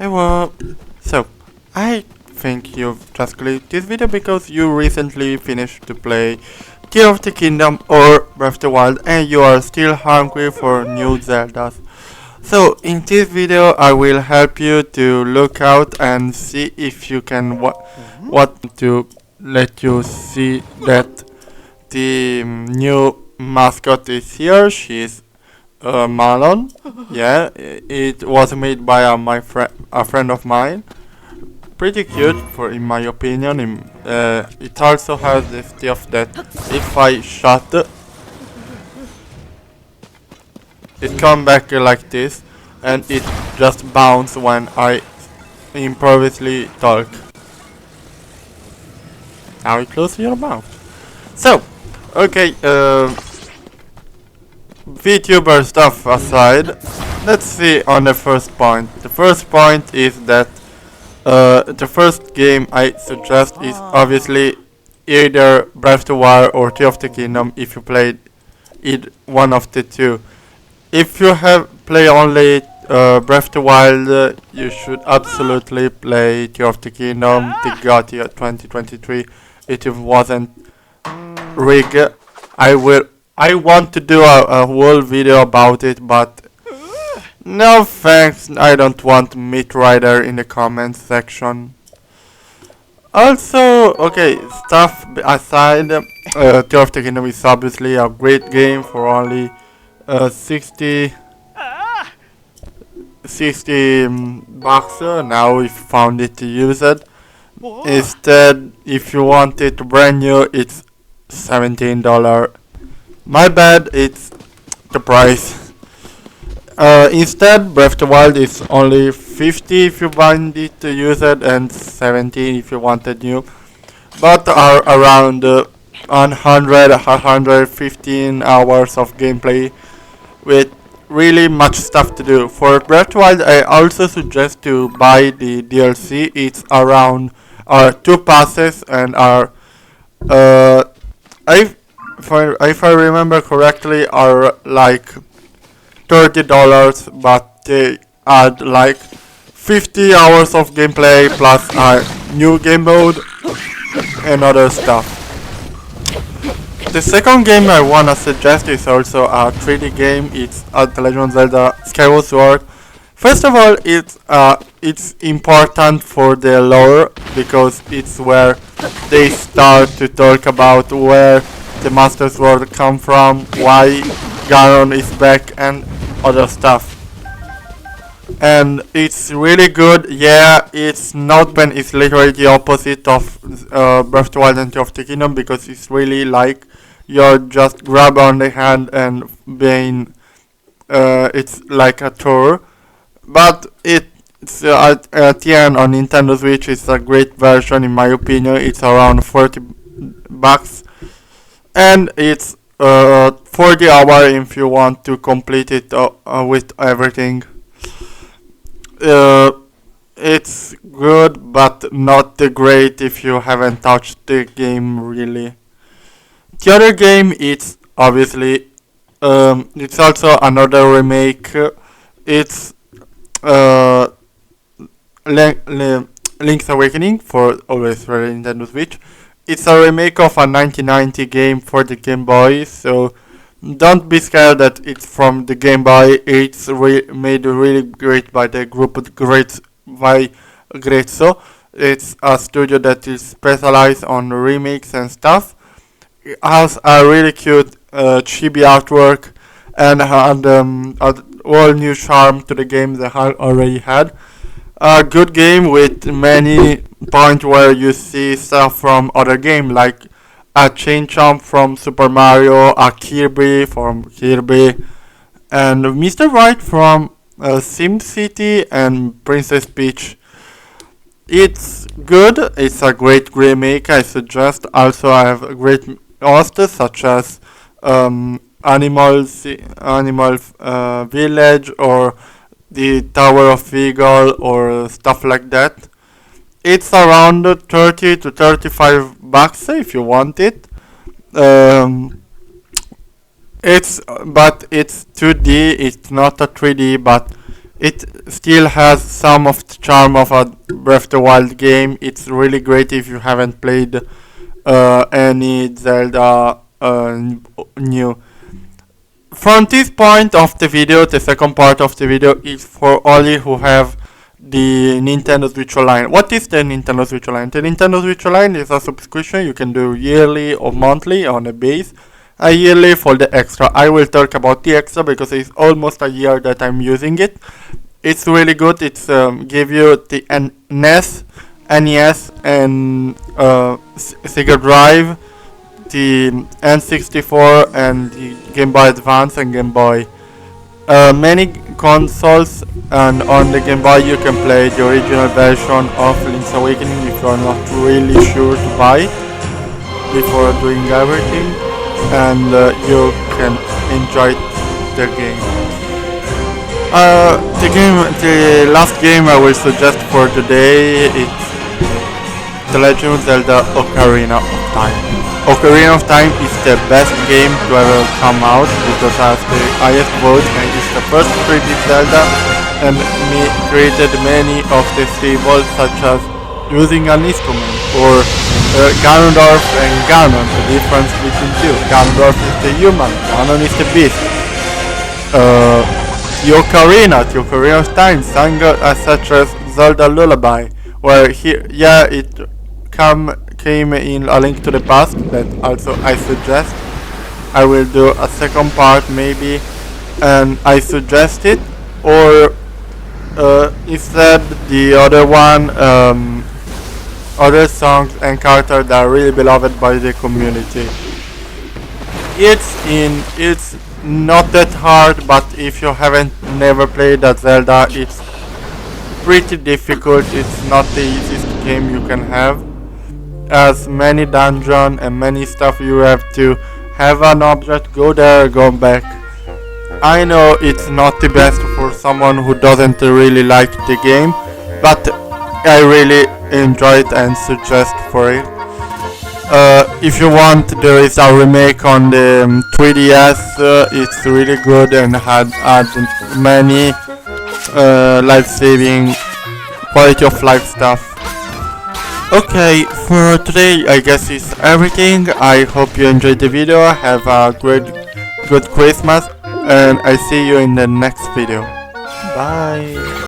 Hey, well, so I think you've just clicked this video because you recently finished to play Tears of the Kingdom or Breath of the Wild and you are still hungry for new Zeldas. So in this video I will help you to look out and see if you can what to let you see that the new mascot is here. She's Marlon. Yeah, it was made by a friend of mine. Pretty cute, for in my opinion. It also has the stuff that if I shut it come back like this, and it just bounce when I improvisely talk. Now you close your mouth. So, okay. VTuber stuff aside, let's see on the first point. The first point is that the first game I suggest is obviously either Breath of the Wild or Tears of the Kingdom if you played one of the two. If you have played only Breath of the Wild, you should absolutely play Tears of the Kingdom, the GOTY 2023. If it wasn't rigged, I want to do a whole video about it, but no thanks, I don't want Meat Rider in the comments section. Also, okay, stuff aside, Tears of the Kingdom is obviously a great game for only 60 bucks now if you found it to use it. Instead, if you want it brand new, it's $17. My bad, it's the price. Instead, Breath of the Wild is only 50 if you want it to use it and 17 if you want it new. But are around 115 hours of gameplay with really much stuff to do. For Breath of the Wild, I also suggest to buy the DLC. It's around 2 passes and are if I remember correctly, are like $30, but they add like 50 hours of gameplay plus a new game mode and other stuff. The second game I wanna suggest is also a 3D game. It's The Legend of Zelda Skyward Sword. First of all, it's important for the lore because it's where they start to talk about where the Master Sword come from, why Ganon is back, and other stuff. And it's really good. Yeah, it's not when it's literally the opposite of Breath of the Wild and Tears of the Kingdom because it's really like you're just grab on the hand and being it's like a tour. But it's at the end on Nintendo Switch. It's a great version in my opinion. It's around 40 bucks. And it's 40 hours if you want to complete it with everything. It's good, but not the great if you haven't touched the game really. The other game, it's obviously it's also another remake. It's Link's Awakening for always for Nintendo Switch. It's a remake of a 1990 game for the Game Boy, so don't be scared that it's from the Game Boy. It's made really great by the group by Grezzo. It's a studio that is specialized on remakes and stuff. It has a really cute chibi artwork and had a whole new charm to the game that I already had. A good game with many points where you see stuff from other games like a chain jump from Super Mario, a Kirby from Kirby, and Mr. Right from SimCity and Princess Peach. It's good, it's a great remake, I suggest. Also I have great hosts such as Animal Village or the Tower of Eagle or stuff like that. It's around 30 to 35 bucks if you want it. It's 2D. It's not a 3D, but It still has some of the charm of a Breath of the Wild game. It's really great if you haven't played any Zelda new. From this point of the video, the second part of the video is for all you who have the Nintendo Switch Online. What is the Nintendo Switch Online? The Nintendo Switch Online is a subscription you can do yearly or monthly on a base. A yearly for the extra. I will talk about the extra because it's almost a year that I'm using it. It's really good. It's give you the NES, NES, and Sega Drive, the N64, and the Game Boy Advance and Game Boy. Many consoles, and on the Game Boy you can play the original version of Link's Awakening if you are not really sure to buy it before doing everything, and you can enjoy the game. The last game I will suggest for today is The Legend of Zelda Ocarina of Time. Ocarina of Time is the best game to ever come out because it has the highest vote and it's the first 3D Zelda and created many of the symbols such as using an instrument or Ganondorf and Ganon, the difference between two. Ganondorf is the human, Ganon is the beast. The Ocarina of Time sang such as Zelda Lullaby, where it came in A Link to the Past, that also I suggest. I will do a second part maybe, and I suggest it, or instead the other one, other songs and characters that are really beloved by the community. It's not that hard, but if you haven't never played that Zelda, it's pretty difficult. It's not the easiest game you can have. As many dungeons and many stuff, you have to have an object, go there, go back. I know it's not the best for someone who doesn't really like the game, but I really enjoy it and suggest for it. If you want, there is a remake on the 3DS. It's really good and had many life-saving, quality of life stuff. Okay, for today I guess it's everything. I hope you enjoyed the video. Have a good Christmas, and I see you in the next video. Bye.